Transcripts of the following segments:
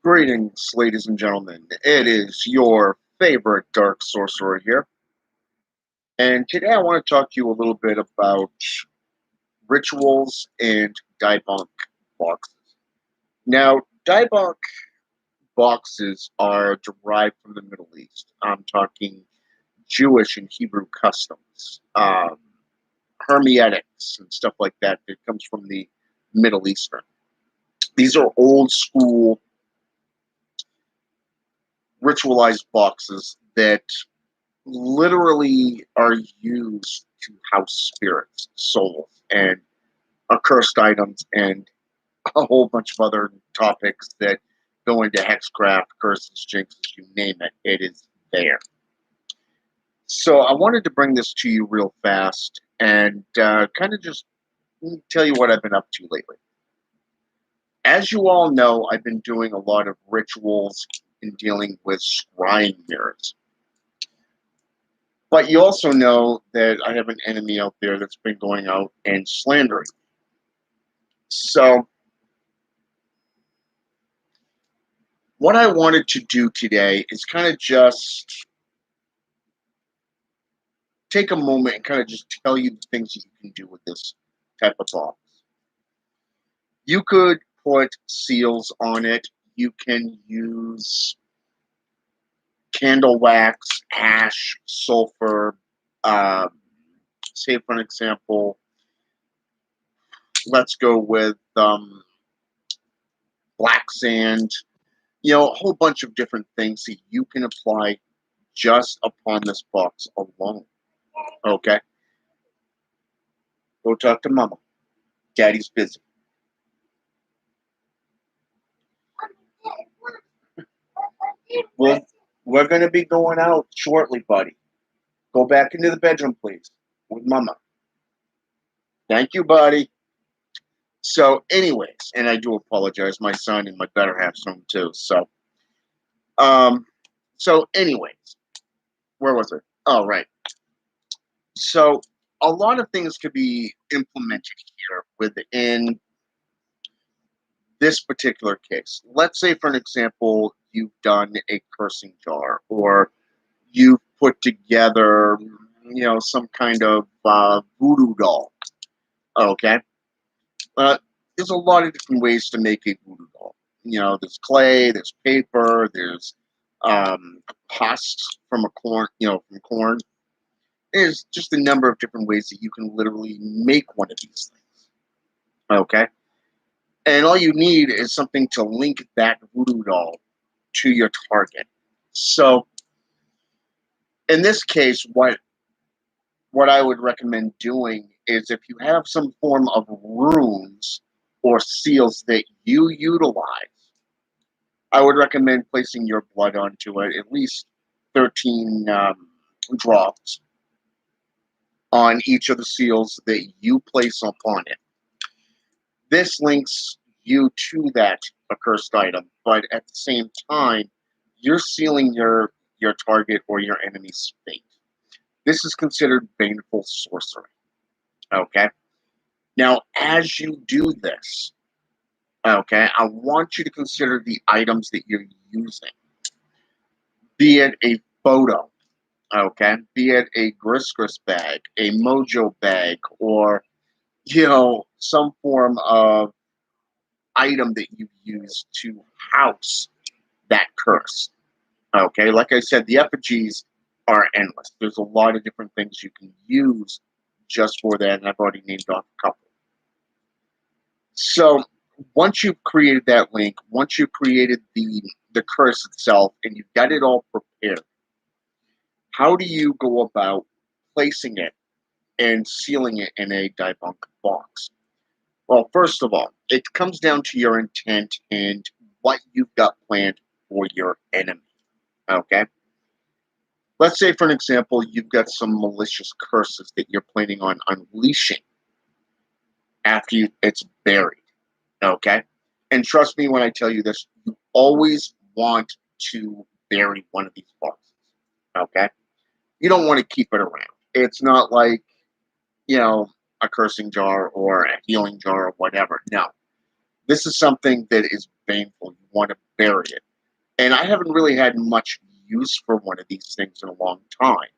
Greetings, ladies and gentlemen. It is your favorite dark sorcerer here, and today I want to talk to you a little bit about rituals and Dybbuk boxes. Now, Dybbuk boxes are derived from the Middle East. I'm talking Jewish and Hebrew customs, hermeneutics, and stuff like that. That comes from the Middle Eastern. These are old school ritualized boxes that literally are used to house spirits, souls, and accursed items, and a whole bunch of other topics that go into hexcraft, curses, jinxes, you name it. It is there. So I wanted to bring this to you real fast and kind of just tell you what I've been up to lately. As you all know, I've been doing a lot of rituals in dealing with scrying mirrors. But you also know that I have an enemy out there that's been going out and slandering. So, what I wanted to do today is kind of just take a moment and kind of just tell you the things that you can do with this type of box. You could put seals on it. You can use candle wax, ash, sulfur. Say, for an example, let's go with black sand. A whole bunch of different things that you can apply just upon this box alone. Okay? Go talk to Mama. Daddy's busy. We're going to be going out shortly, buddy. Go back into the bedroom, please, with Mama. Thank you, buddy. So, anyways, and I do apologize. My son and my better half's home too. So anyways, where was it? Oh, right. So, a lot of things could be implemented here within this particular case. Let's say, for an example, you've done a cursing jar, or you've put together, some kind of voodoo doll. Okay. There's a lot of different ways to make a voodoo doll. There's clay, there's paper, there's husks from from corn. There's just a number of different ways that you can literally make one of these things. Okay? And all you need is something to link that voodoo doll to your target. So, in this case, what I would recommend doing is, if you have some form of runes or seals that you utilize, I would recommend placing your blood onto it, at least 13 drops on each of the seals that you place upon it. This links you to that accursed item, but at the same time, you're sealing your target or your enemy's fate. This is considered baneful sorcery. Okay? Now, as you do this, okay, I want you to consider the items that you're using. Be it a photo, okay, be it a gris bag, a mojo bag, or, some form of item that you use to house that curse. Okay, like I said, the effigies are endless. There's a lot of different things you can use just for that, and I've already named off a couple. So, once you've created that link, once you've created the curse itself, and you've got it all prepared, how do you go about placing it and sealing it in a Dybbuk box? Well, first of all, it comes down to your intent and what you've got planned for your enemy. Okay? Let's say, for an example, you've got some malicious curses that you're planning on unleashing after it's buried. Okay? And trust me when I tell you this, you always want to bury one of these boxes. Okay? You don't want to keep it around. It's not like, a cursing jar or a healing jar or whatever. No. This is something that is baneful. You want to bury it. And I haven't really had much use for one of these things in a long time.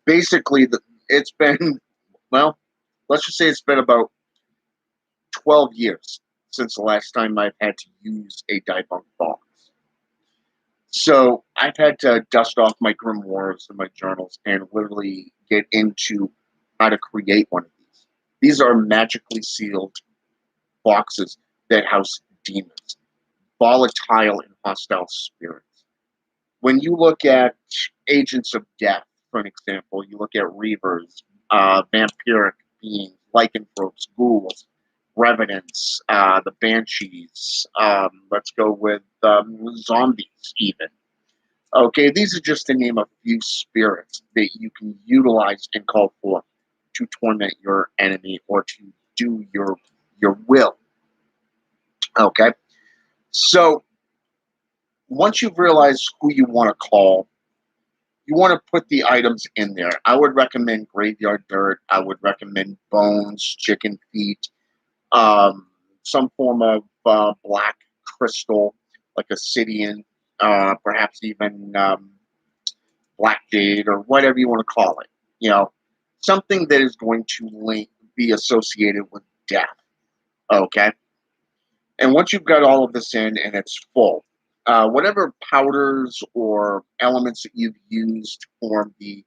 Basically, it's been, well, let's just say it's been about 12 years since the last time I've had to use a Dybbuk box. So I've had to dust off my grimoires and my journals and literally get into how to create one of these. These are magically sealed boxes that house demons, volatile and hostile spirits. When you look at agents of death, for an example, you look at reavers, vampiric beings, lycanthropes, ghouls, revenants, the banshees. Let's go with zombies, even. Okay, these are just to name a few spirits that you can utilize and call for to torment your enemy or to do your will. Okay, so once you've realized who you want to call, you want to put the items in there. I would recommend graveyard dirt. I would recommend bones, chicken feet, some form of black crystal, like obsidian, perhaps even black jade or whatever you want to call it. You know, something that is going to be associated with death. Okay. And once you've got all of this in and it's full, whatever powders or elements that you've used to form the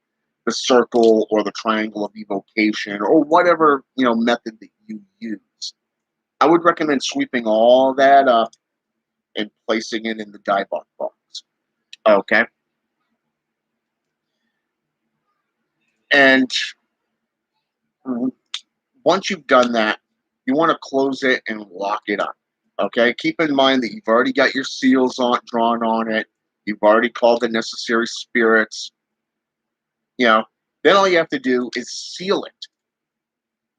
circle or the triangle of evocation or whatever method that you use, I would recommend sweeping all that up and placing it in the Dybbuk box. Okay, and once you've done that, you want to close it and lock it up. Okay, keep in mind that you've already got your seals drawn on it. You've already called the necessary spirits. Then all you have to do is seal it.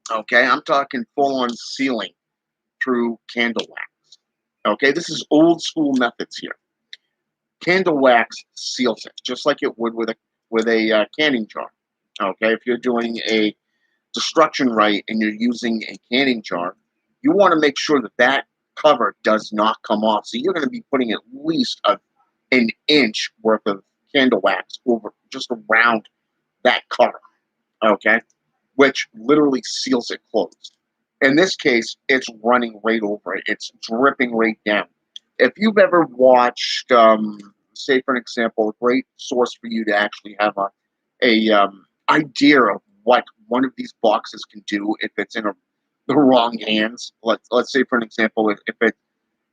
Okay, I'm talking full on sealing through candle wax. Okay, this is old school methods here. Candle wax seals it just like it would with a canning jar. Okay, if you're doing a destruction rite and you're using a canning jar, you want to make sure that that cover does not come off. So you're going to be putting at least an inch worth of candle wax over just around that cover, okay, which literally seals it closed. In this case, it's running right over it. It's dripping right down. If you've ever watched, say for an example, a great source for you to actually have a idea of what one of these boxes can do if it's in the wrong hands. Let's say for an example,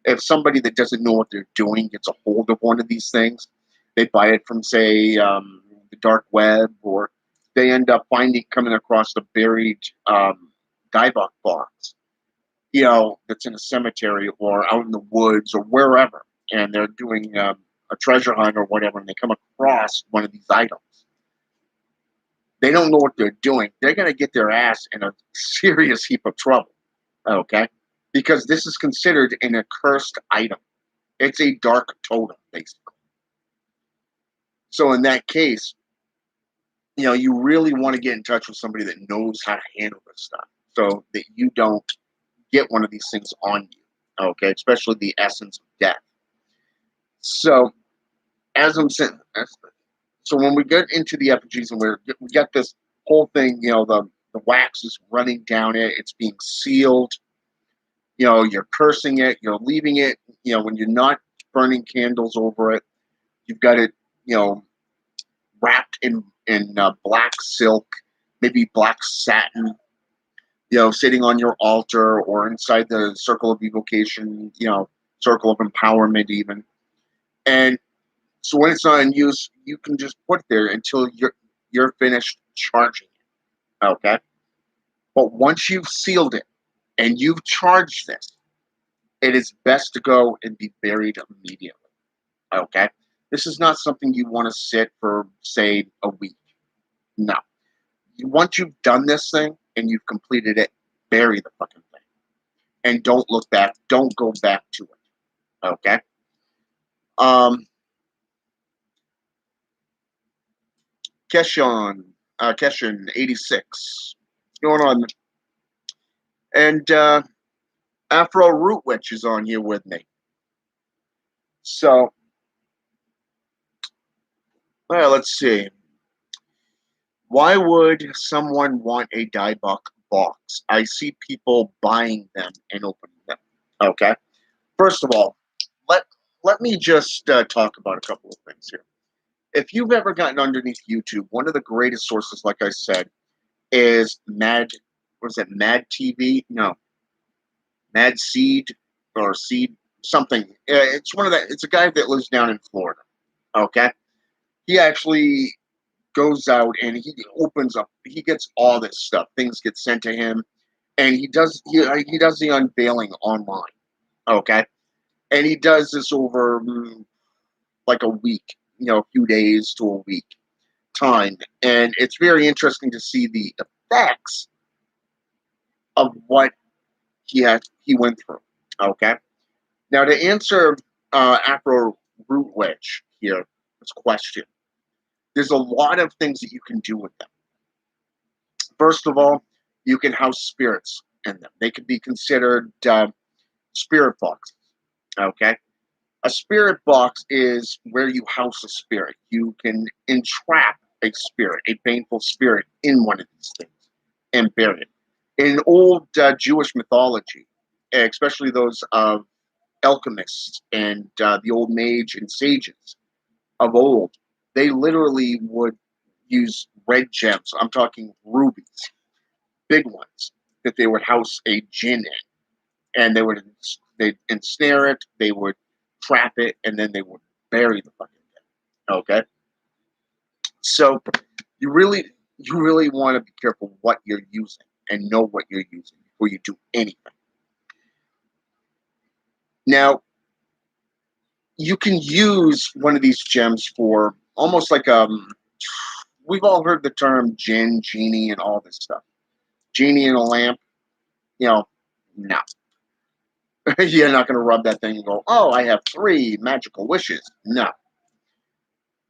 if somebody that doesn't know what they're doing gets a hold of one of these things, they buy it from say the dark web, or they end up coming across a buried Dybbuk box, that's in a cemetery or out in the woods or wherever, and they're doing a treasure hunt or whatever, and they come across one of these items. They don't know what they're doing. They're going to get their ass in a serious heap of trouble, okay? Because this is considered an accursed item. It's a dark totem, basically. So in that case, you really want to get in touch with somebody that knows how to handle this stuff so that you don't get one of these things on you, okay? Especially the essence of death. So, as I'm saying, so when we get into the effigies and we got this whole thing, the wax is running down it, it's being sealed, you're cursing it, you're leaving it, when you're not burning candles over it, you've got it, wrapped in black silk, maybe black satin, sitting on your altar or inside the circle of evocation, circle of empowerment even. And so when it's not in use, you can just put it there until you're finished charging it. Okay? But once you've sealed it and you've charged this, it is best to go and be buried immediately. Okay? This is not something you want to sit for, say, a week. No. Once you've done this thing and you've completed it, bury the fucking thing. And don't look back. Don't go back to it. Okay? Keshan 86. What's going on? And Afro Root Witch is on here with me. So, well, let's see. Why would someone want a Dybbuk box? I see people buying them and opening them. Okay. First of all, let let me just talk about a couple of things here. If you've ever gotten underneath YouTube, one of the greatest sources, like I said, is Mad. Was it Mad TV? No, Mad Seed or Seed something. It's one of that. It's a guy that lives down in Florida. Okay, he actually goes out and he opens up. He gets all this stuff. Things get sent to him, and he does the unveiling online. Okay, and he does this over like a week, a few days to a week time, and it's very interesting to see the effects of what he went through. Okay, now to answer Afro Root Wedge here, this question, there's a lot of things that you can do with them. First of all, you can house spirits in them. They could be considered spirit boxes. Okay, a spirit box is where you house a spirit. You can entrap a spirit, a painful spirit, in one of these things and bury it. In old Jewish mythology, especially those of alchemists and the old mage and sages of old, they literally would use red gems. I'm talking rubies, big ones, that they would house a jinn in, and they'd ensnare it, they would trap it, and then they would bury the fucking thing. Okay, so you really want to be careful what you're using and know what you're using before you do anything. Now, you can use one of these gems for almost like we've all heard the term jinn, genie, and all this stuff. Genie in a lamp, no. You're not going to rub that thing and go, oh, I have 3 magical wishes. No.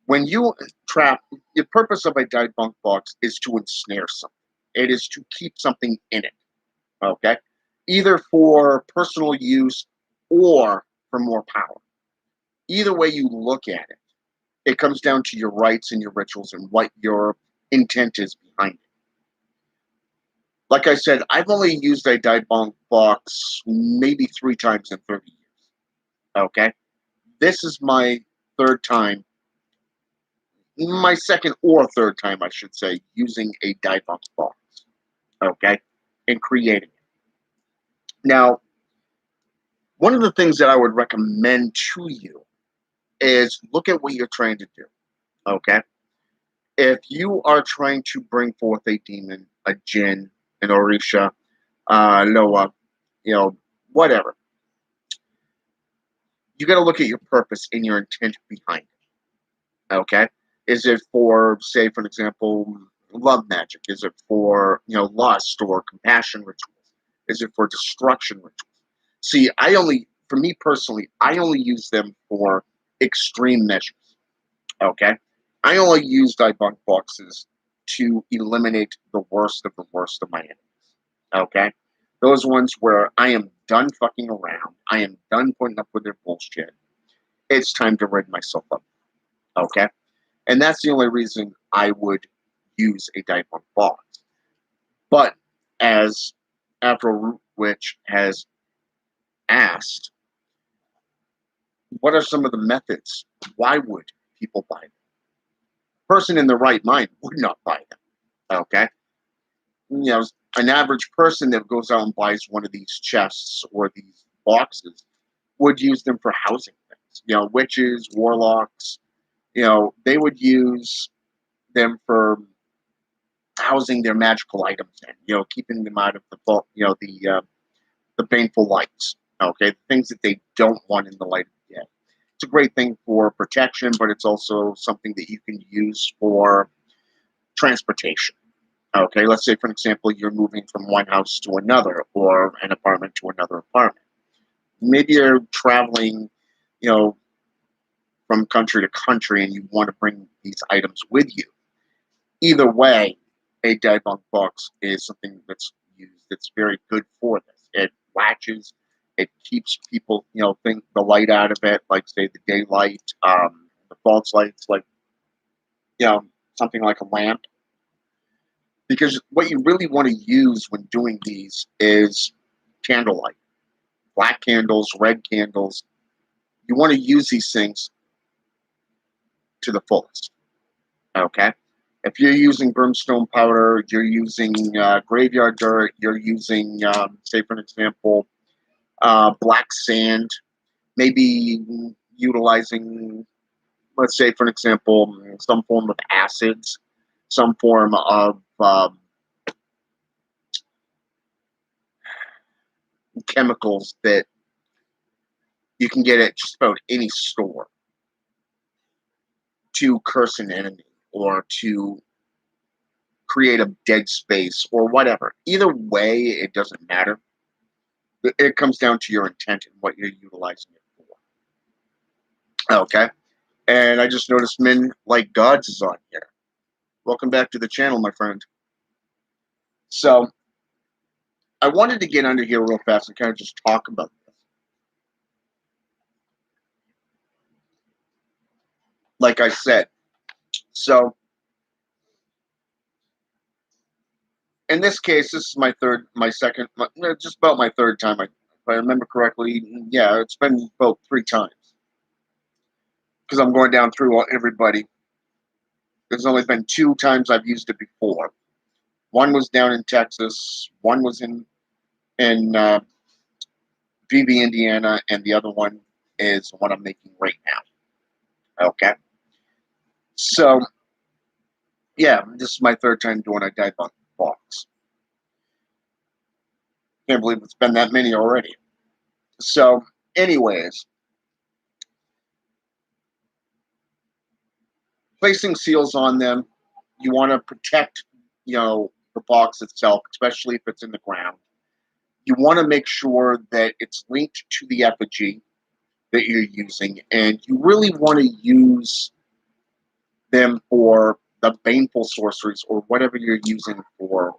When you trap, the purpose of a Dybbuk box is to ensnare something. It is to keep something in it. Okay? Either for personal use or for more power. Either way you look at it, it comes down to your rites and your rituals and what your intent is behind it. Like I said, I've only used a Dybbuk box maybe 3 times in 30 years. Okay? This is my third time, my second or third time, I should say, using a Dybbuk box. Okay? And creating it. Now, one of the things that I would recommend to you is look at what you're trying to do. Okay? If you are trying to bring forth a demon, a jinn, an orisha, Loa, whatever, you got to look at your purpose and your intent behind it. Okay? Is it for, say, for example, love magic? Is it for, lust or compassion rituals? Is it for destruction rituals? See, for me personally, I only use them for extreme measures. Okay? I only use Dybbuk boxes to eliminate the worst of my enemies. Okay? Those ones where I am done fucking around. I am done putting up with their bullshit. It's time to rid myself of them. Okay? And that's the only reason I would use a Dybbuk box. But as Afro Witch has asked, what are some of the methods? Why would people buy them? A person in their right mind would not buy them. Okay? An average person that goes out and buys one of these chests or these boxes would use them for housing things. Witches, warlocks, they would use them for housing their magical items in, keeping them out of the painful lights. Okay, things that they don't want in the light of the day. It's a great thing for protection, but it's also something that you can use for transportation. Okay, let's say, for example, you're moving from one house to another or an apartment to another apartment. Maybe you're traveling, from country to country and you want to bring these items with you. Either way, a Dybbuk box is something that's used that's very good for this. It latches, It keeps people, think the light out of it, like say the daylight, the false lights, like something like a lamp. Because what you really want to use when doing these is candlelight, black candles, red candles. You want to use these things to the fullest. Okay. If you're using brimstone powder, you're using graveyard dirt, you're using, say for an example, black sand, maybe utilizing, let's say for an example, some form of acids, some form of chemicals that you can get at just about any store to curse an enemy or to create a dead space or whatever. Either way, it doesn't matter. It comes down to your intent and what you're utilizing it for. Okay. And I just noticed Men Like Gods is on here. Welcome back to the channel, my friend. So I wanted to get under here real fast and kind of just talk about this. Like I said, so in this case, this is just about my third time. If I remember correctly, yeah, it's been about 3 times because I'm going down through everybody. There's only been 2 times I've used it before. One was down in Texas, one was in VB, Indiana, and the other one is the one I'm making right now. Okay, so yeah, this is my third time doing a Dybbuk box. Can't believe it's been that many already. So, anyways, placing seals on them, you want to protect, the box itself, especially if it's in the ground. You want to make sure that it's linked to the effigy that you're using, and you really want to use them for the baneful sorceries or whatever you're using for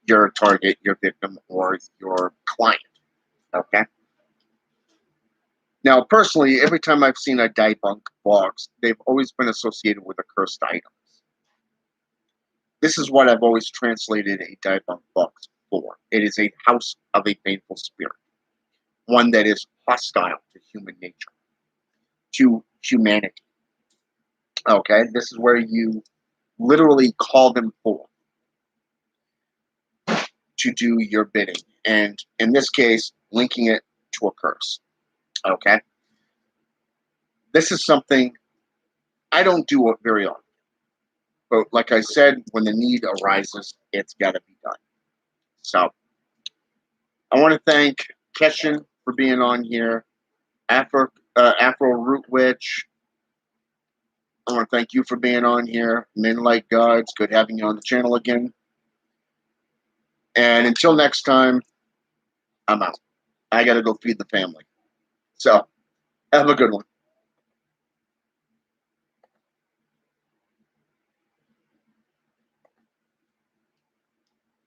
your target, your victim, or your client. Okay. Now, personally, every time I've seen a Dybbuk box, they've always been associated with a cursed item. This is what I've always translated a Dybbuk box for. It is a house of a baneful spirit, one that is hostile to human nature, to humanity. Okay, this is where you literally call them forth to do your bidding, and in this case, linking it to a curse. Okay, this is something I don't do it very often, but like I said, when the need arises, it's got to be done. So I want to thank Keshin for being on here, Afro Root Witch. I want to thank you for being on here. Men Like Gods, good having you on the channel again. And until next time, I'm out. I got to go feed the family. So have a good one.